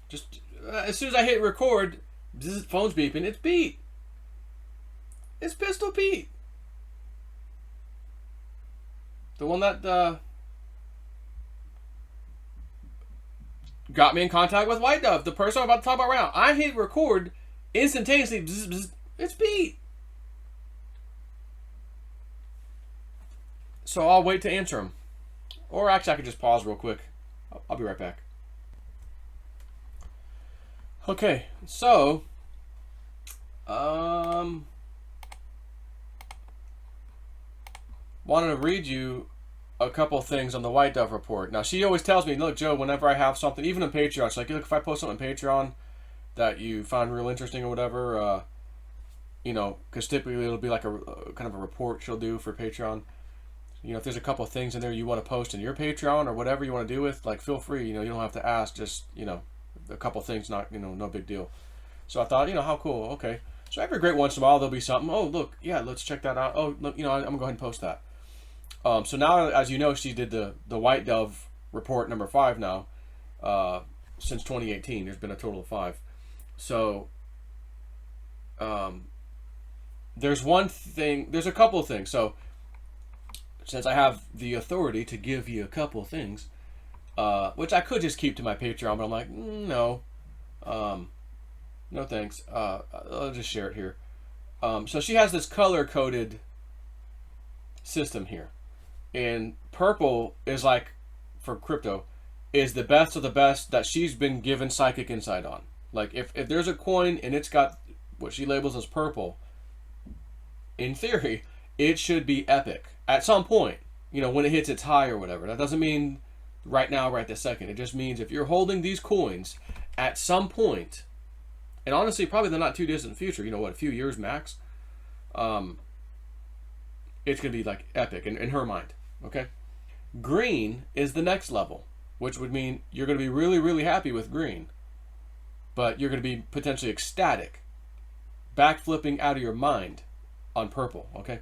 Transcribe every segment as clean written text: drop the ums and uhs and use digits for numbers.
Just as soon as I hit record, phone's beeping. It's Pete. It's Pistol Pete. The one that got me in contact with Whitedove. The person I'm about to talk about right now. I hit record instantaneously. It's Pete. So I'll wait to answer him. Or actually, I could just pause real quick. I'll be right back. Okay, so wanted to read you a couple things on the Whitedove Report. Now, she always tells me, look, Joe, whenever I have something, even on Patreon, she's like, look, if I post something on Patreon that you find real interesting or whatever, you know, because typically it'll be like a kind of a report she'll do for Patreon. You know, if there's a couple of things in there you want to post in your Patreon or whatever you want to do with, like, feel free. You know, you don't have to ask. Just, you know, a couple of things, not, you know, no big deal. So I thought, you know, how cool. Okay. So every great once in a while there'll be something. Oh, look, yeah, let's check that out. Oh, look, you know, I'm gonna go ahead and post that. So now, as you know, she did the Whitedove Report number 5 now, since 2018. There's been a total of 5. So, there's one thing. There's a couple of things. So, since I have the authority to give you a couple of things, which I could just keep to my Patreon, but I'm like, no, no thanks. I'll just share it here. So she has this color-coded system here. And purple is like, for crypto, is the best of the best that she's been given psychic insight on. Like, if there's a coin and it's got what she labels as purple, in theory, it should be epic. At some point, you know, when it hits its high or whatever. That doesn't mean right now, right this second. It just means if you're holding these coins at some point, and honestly, probably the not too distant future, you know what, a few years max, it's going to be like epic in her mind. Okay? Green is the next level, which would mean you're going to be really, really happy with green, but you're going to be potentially ecstatic, backflipping out of your mind on purple. Okay?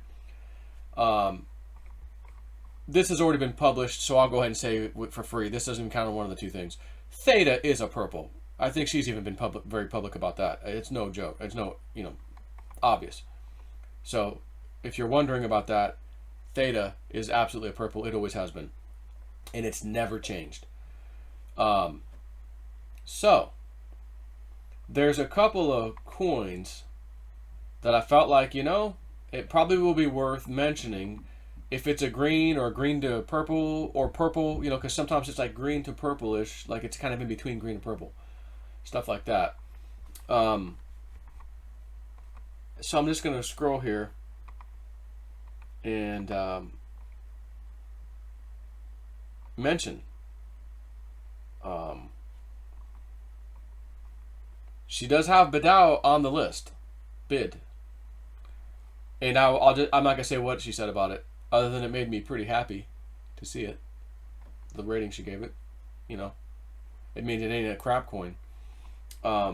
This has already been published, so I'll go ahead and say it for free. This doesn't even count on one of the two things. Theta is a purple. I think she's even been very public about that. It's no joke. It's no, you know, obvious. So, if you're wondering about that, Theta is absolutely a purple. It always has been. And it's never changed. So, there's a couple of coins that I felt like, you know, it probably will be worth mentioning if it's a green or green to purple or purple, you know, because sometimes it's like green to purplish, like it's kind of in between green and purple. Stuff like that. So I'm just going to scroll here and mention. She does have Bidao on the list. Bid. And I'm not going to say what she said about it, other than it made me pretty happy to see it. The rating she gave it, you know. It means it ain't a crap coin. Let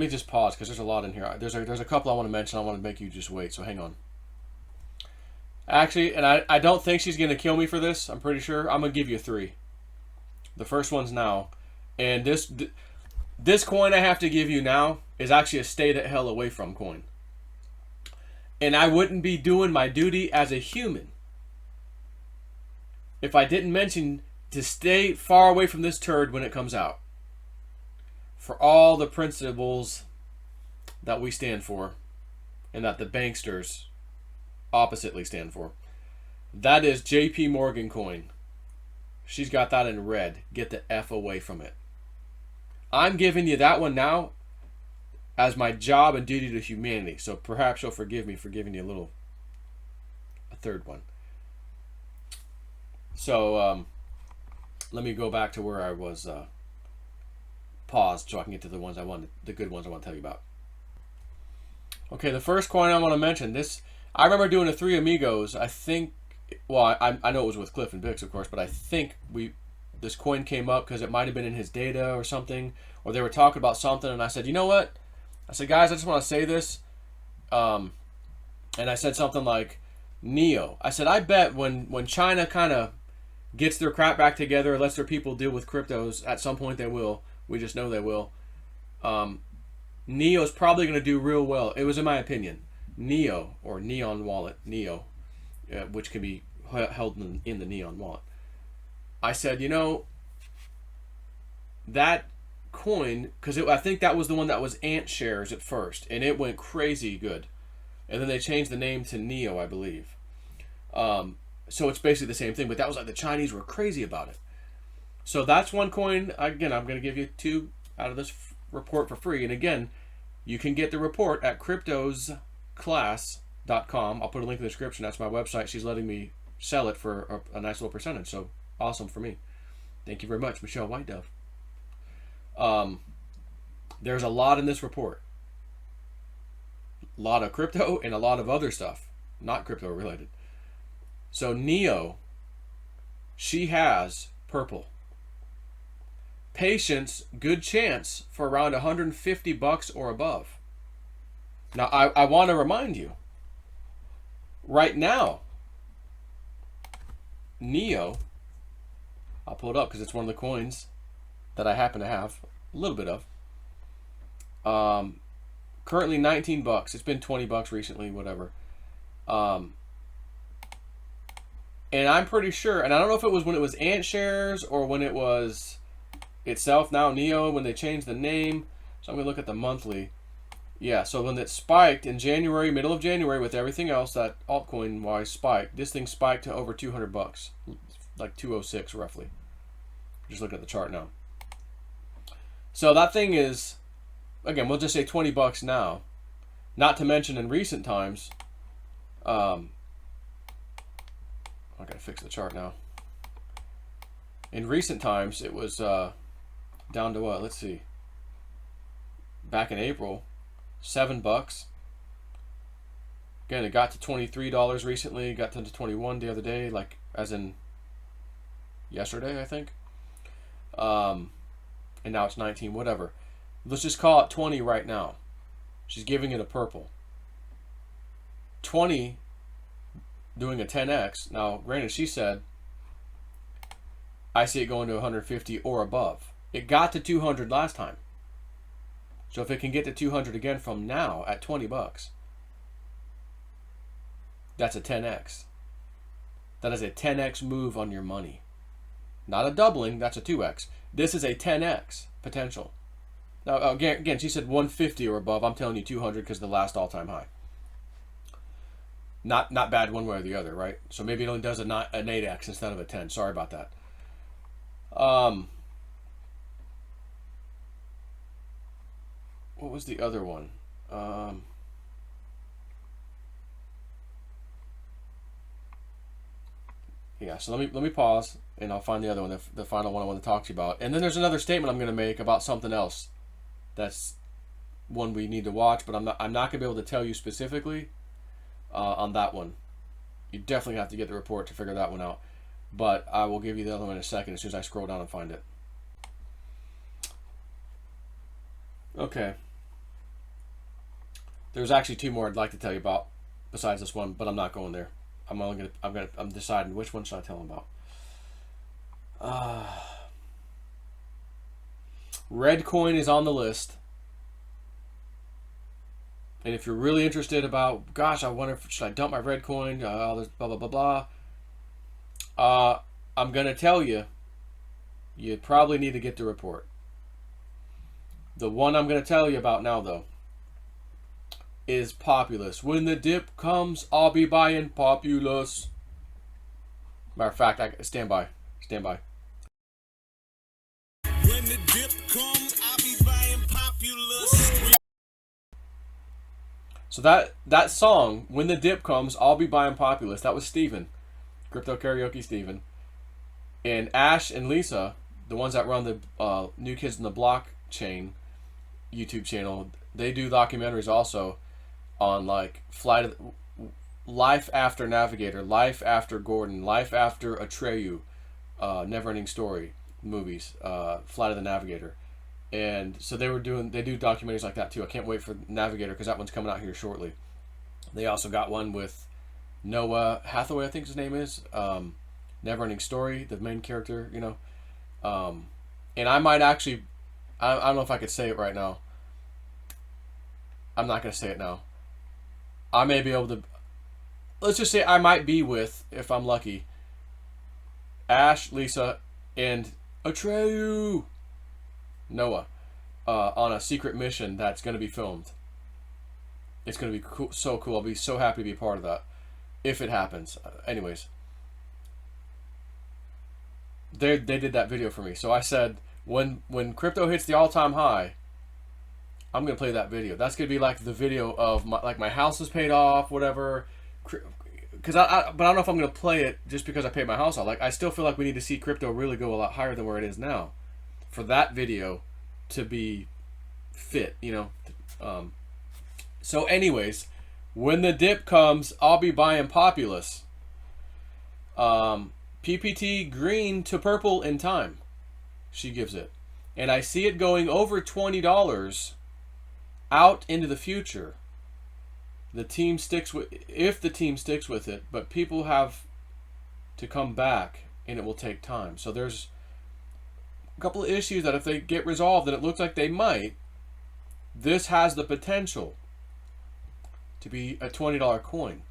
me just pause because there's a lot in here. There's a couple I want to mention. I want to make you just wait, so hang on. Actually, and I don't think she's going to kill me for this. I'm pretty sure. I'm going to give you 3. The first one's now. And this coin I have to give you now is actually a stay the hell away from coin. And I wouldn't be doing my duty as a human if I didn't mention to stay far away from this turd when it comes out. For all the principles that we stand for and that the banksters oppositely stand for. That is JP Morgan coin. She's got that in red. Get the F away from it. I'm giving you that one now as my job and duty to humanity. So perhaps you'll forgive me for giving you a third one. So let me go back to where I was paused so I can get to the good ones I want to tell you about. Okay, the first coin I want to mention, this, I remember doing a Three Amigos. I think, well, I know it was with Cliff and Bix, of course, but I think this coin came up because it might have been in his data or something, or they were talking about something, and I said, you know what? I said, guys, I just want to say this. And I said something like, Neo. I said, I bet when China kind of gets their crap back together, lets their people deal with cryptos. At some point they will. We just know they will. Neo's probably going to do real well. It was in my opinion. Neo, or Neon Wallet, Neo, which can be held in the Neon Wallet. I said, you know, that coin, because I think that was the one that was Ant Shares at first, and it went crazy good. And then they changed the name to Neo, I believe. So it's basically the same thing, but that was like the Chinese were crazy about it. So that's one coin. Again, I'm going to give you 2 out of this report for free. And again, you can get the report at cryptosclass.com. I'll put a link in the description. That's my website. She's letting me sell it for a nice little percentage. So awesome for me. Thank you very much, Michelle Whitedove. There's a lot in this report. A lot of crypto and a lot of other stuff, not crypto related. So Neo, she has purple. Patience, good chance for around $150 or above. Now, I want to remind you, right now, Neo, I'll pull it up because it's one of the coins that I happen to have a little bit of. Currently $19. It's been $20 recently, whatever. And I'm pretty sure, and I don't know if it was when it was Ant Shares or when it was itself, now Neo, when they changed the name. So I'm going to look at the monthly. Yeah, so when it spiked in January, middle of January, with everything else that altcoin-wise spiked, this thing spiked to over $200. Like 206 roughly. Just look at the chart now. So that thing is, again, we'll just say $20 now. Not to mention in recent times, I gotta fix the chart now. In recent times, it was down to what? Let's see. Back in April, $7. Again, it got to $23 recently. Got to $21 the other day, like as in yesterday, I think. And now it's 19. Whatever. Let's just call it 20 right now. She's giving it a purple. 20. Doing a 10x. Now, granted, she said, I see it going to 150 or above. It got to 200 last time. So if it can get to 200 again from now at $20, that's a 10x. That is a 10x move on your money. Not a doubling, that's a 2x. This is a 10x potential. Now, again, she said 150 or above. I'm telling you 200 because the last all-time high. Not bad one way or the other, right? So maybe it only does an 8x instead of a 10. Sorry about that. What was the other one? Yeah, so let me pause and I'll find the other one, the final one I want to talk to you about. And then there's another statement I'm going to make about something else. That's one we need to watch, but I'm not going to be able to tell you specifically. On that one, you definitely have to get the report to figure that one out, but I will give you the other one in a second as soon as I scroll down and find it. Okay, there's actually 2 more I'd like to tell you about besides this one, but I'm not going there. I'm deciding which one should I tell them about. Red coin is on the list. And if you're really interested about, gosh, I wonder if should I dump my red coin, all this blah, blah, blah, blah. I'm going to tell you, you probably need to get the report. The one I'm going to tell you about now, though, is Populist. When the dip comes, I'll be buying Populist. Matter of fact, stand by. Stand by. When the dip comes, I'll be buying Populist. So that song, When the Dip Comes, I'll Be Buying Populist, that was Steven. Crypto Karaoke Steven. And Ash and Lisa, the ones that run the New Kids in the Blockchain YouTube channel, they do documentaries also on like Life After Navigator, Life After Gordon, Life After Atreyu, Neverending Story movies, Flight of the Navigator. And so they do documentaries like that too. I can't wait for Navigator because that one's coming out here shortly. They also got one with Noah Hathaway, I think his name is, Never-ending story, the main character, you know. And I might actually, I don't know if I could say it right now. I'm not going to say it now. I may be able to, let's just say I might be with, if I'm lucky, Ash, Lisa, and Atreyu, Noah, on a secret mission that's going to be filmed. It's going to be cool, so cool. I'll be so happy to be a part of that if it happens. Anyways, they did that video for me. So I said, when crypto hits the all-time high, I'm going to play that video. That's going to be like the video of my house is paid off, whatever. Because but I don't know if I'm going to play it just because I paid my house off. Like, I still feel like we need to see crypto really go a lot higher than where it is now for that video to be fit, you know. So anyways, when the dip comes, I'll be buying Populist. PPT green to purple in time, she gives it. And I see it going over $20 out into the future. The team sticks with, if the team sticks with it, but people have to come back and it will take time. So there's a couple of issues that if they get resolved, and it looks like they might, this has the potential to be a $20 coin.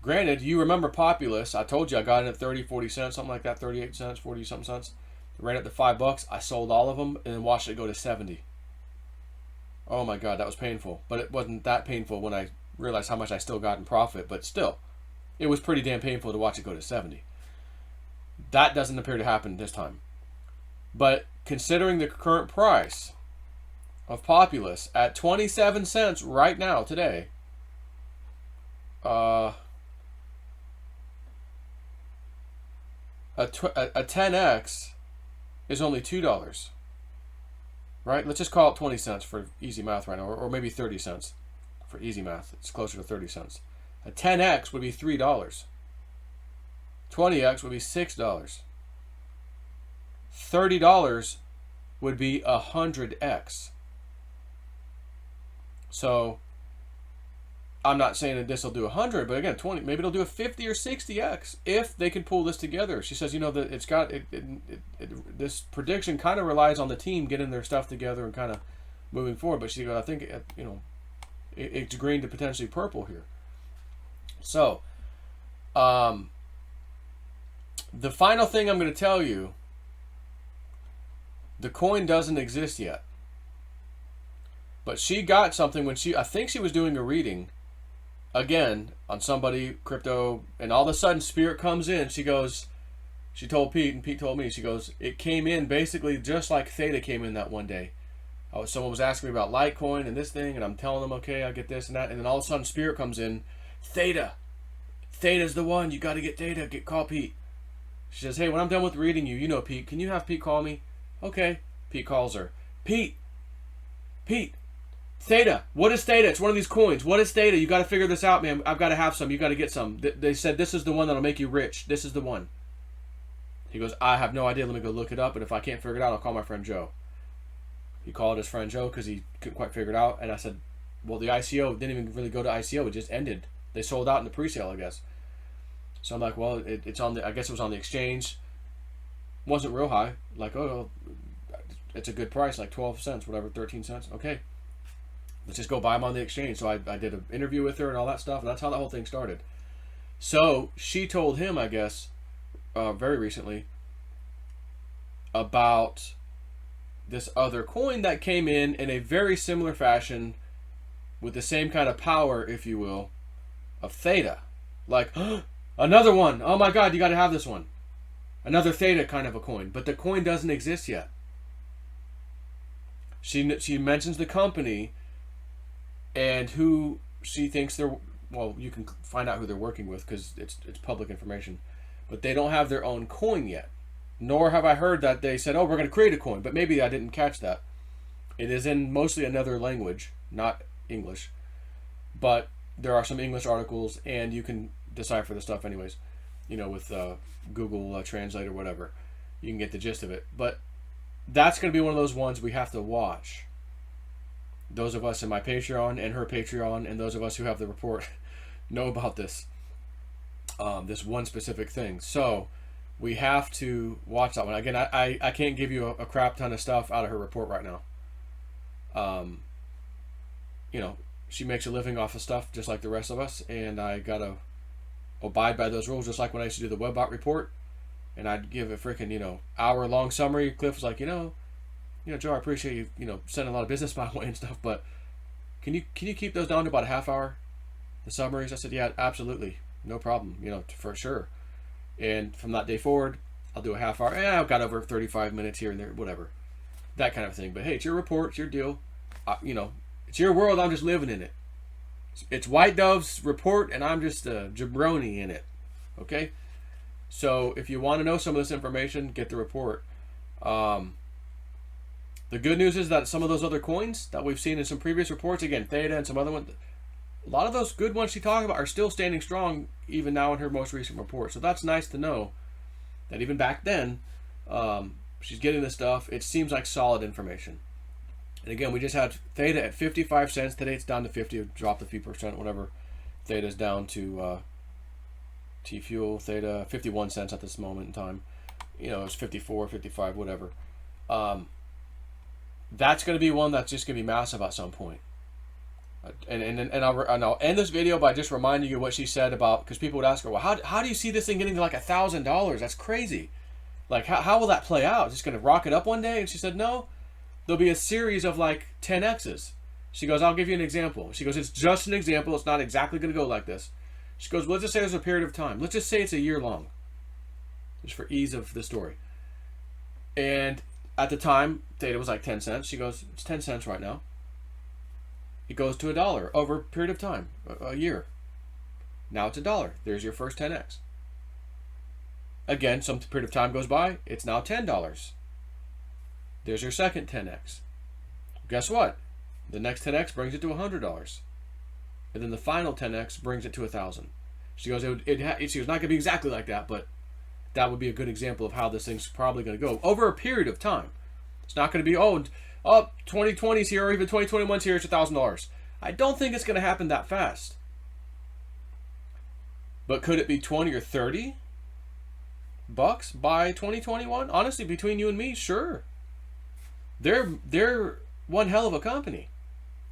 Granted, you remember Populist. I told you I got it at 30, 40 cents, something like that, 38 cents, 40 something cents. Ran it to $5. I sold all of them and then watched it go to 70. Oh my God, that was painful. But it wasn't that painful when I realized how much I still got in profit. But still, it was pretty damn painful to watch it go to 70. That doesn't appear to happen this time. But considering the current price of Populist at 27 cents right now, today, a 10x is only $2. Right? Let's just call it 20 cents for easy math right now, or maybe 30 cents for easy math. It's closer to 30 cents. A 10x would be $3. 20x would be $6. $30 would be 100x. So I'm not saying that this will do 100, but again, 20. Maybe it'll do a 50 or 60x if they can pull this together. She says, you know, that it's got this prediction kind of relies on the team getting their stuff together and kind of moving forward. But she goes, I think, you know, it's green to potentially purple here. So, the final thing I'm going to tell you, the coin doesn't exist yet. But she got something when I think she was doing a reading, again, on somebody, crypto, and all of a sudden Spirit comes in. She goes, she told Pete, and Pete told me, she goes, it came in basically just like Theta came in that one day. Someone was asking me about Litecoin and this thing, and I'm telling them, okay, I get this and that, and then all of a sudden Spirit comes in, Theta's the one, you got to get Theta, call Pete. She says, hey, when I'm done with reading you know Pete, can you have Pete call me? Okay. Pete calls her. Pete, Theta. What is Theta? It's one of these coins. What is Theta? You got to figure this out, man. I've got to have some. You got to get some. They said this is the one that'll make you rich. This is the one. He goes, I have no idea. Let me go look it up. And if I can't figure it out, I'll call my friend Joe. He called his friend Joe because he couldn't quite figure it out. And I said, well, the ICO didn't even really go to ICO. It just ended. They sold out in the pre-sale, I guess. So I'm like, well, it's on the, I guess it was on the exchange. Wasn't real high. Like, oh, it's a good price, like 12 cents, whatever, 13 cents. Okay. Let's just go buy them on the exchange. So I did an interview with her and all that stuff, and that's how the whole thing started. So she told him, I guess, very recently, about this other coin that came in a very similar fashion with the same kind of power, if you will, of Theta. Like, another one. Oh my God, you got to have this one. Another Theta kind of a coin. But the coin doesn't exist yet. She mentions the company and who she thinks they're, well, you can find out who they're working with because it's public information. But they don't have their own coin yet. Nor have I heard that they said, oh, we're going to create a coin. But maybe I didn't catch that. It is in mostly another language, not English. But there are some English articles, and you can decipher the stuff anyways. You know, with Google Translate or whatever. You can get the gist of it. But that's going to be one of those ones we have to watch. Those of us in my Patreon and her Patreon and those of us who have the report know about this. This one specific thing. So, We have to watch that one. Again, I can't give you a crap ton of stuff out of her report right now. You know, she makes a living off of stuff just like the rest of us, and I gotta abide by those rules, just like when I used to do the Webbot report, and I'd give a freaking, you know, hour-long summary. Cliff was like, you know, Joe, I appreciate you, you know, sending a lot of business my way and stuff, but can you keep those down to about a half hour, the summaries? I said, yeah, absolutely, no problem, you know, for sure. And from that day forward, I'll do a half hour. I've got over 35 minutes here and there, whatever, that kind of thing. But hey, it's your report, it's your deal. You know, it's your world. I'm just living in it. It's Whitedove's report, and I'm just a jabroni in it. Okay? So if you want to know some of this information, get the report. The good news is that some of those other coins that we've seen in some previous reports, again, Theta and some other ones, a lot of those good ones she talked about are still standing strong even now in her most recent report. So that's nice to know that even back then, she's getting this stuff. It seems like solid information. And again, we just had Theta at 55 cents. Today it's down to 50. Dropped a few percent, whatever. Theta's down to T-Fuel, Theta, 51 cents at this moment in time. You know, it's 54, 55, whatever. That's going to be one that's just going to be massive at some point. And I'll end this video by just reminding you what she said about, because people would ask her, well, how do you see this thing getting to like $1,000? That's crazy. Like, how will that play out? Is it going to rocket up one day? And she said, no. There'll be a series of like 10Xs. She goes, I'll give you an example. She goes, it's just an example. It's not exactly going to go like this. She goes, well, let's just say there's a period of time. Let's just say it's a year long. Just for ease of the story. And at the time, Theta was like 10 cents. She goes, it's 10 cents right now. It goes to $1 over a period of time, a year. Now it's $1. There's your first 10X. Again, some period of time goes by. It's now $10. There's your second 10X. Guess what? The next 10X brings it to $100. And then the final 10X brings it to $1,000. She goes, she was not going to be exactly like that, but that would be a good example of how this thing's probably going to go over a period of time. It's not going to be, 2020's here, or even 2021's here, it's $1,000. I don't think it's going to happen that fast. But could it be 20 or 30 bucks by 2021? Honestly, between you and me, sure. They're one hell of a company.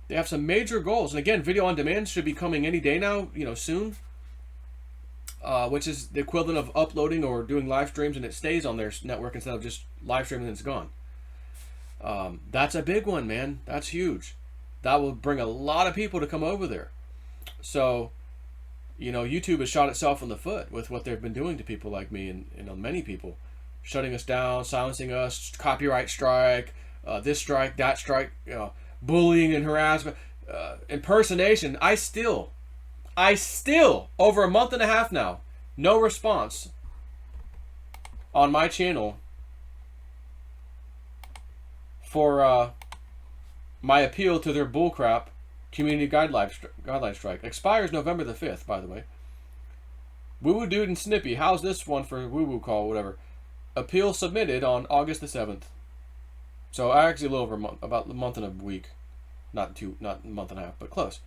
They have some major goals. And again, video on demand should be coming any day now, you know, soon. Which is the equivalent of uploading or doing live streams and it stays on their network instead of just live streaming and it's gone. That's a big one, man. That's huge. That will bring a lot of people to come over there. So, you know, YouTube has shot itself in the foot with what they've been doing to people like me and you know, many people. Shutting us down, silencing us, copyright strike, this strike, that strike, you know, bullying and harassment, impersonation. I still, over a month and a half now, no response on my channel for my appeal to their bullcrap community guideline strike. Expires November the 5th, by the way. Woo Woo Dude and Snippy, how's this one for Woo Woo Call, whatever. Appeal submitted on August the 7th. So actually a little over a month, about a month and a week. Not a month and a half, but close.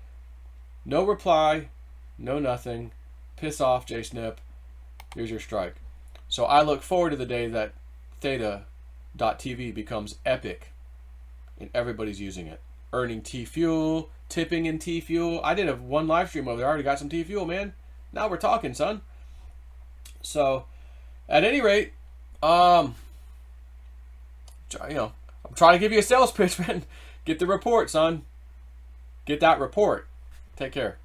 No reply, no nothing. Piss off, J-Snip. Here's your strike. So I look forward to the day that Theta.tv becomes epic and everybody's using it. Earning T-Fuel, tipping in T-Fuel. I did one live stream over there. I already got some T-Fuel, man. Now we're talking, son. So, at any rate, you know, I'm trying to give you a sales pitch, man. Get the report, son. Get that report. Take care.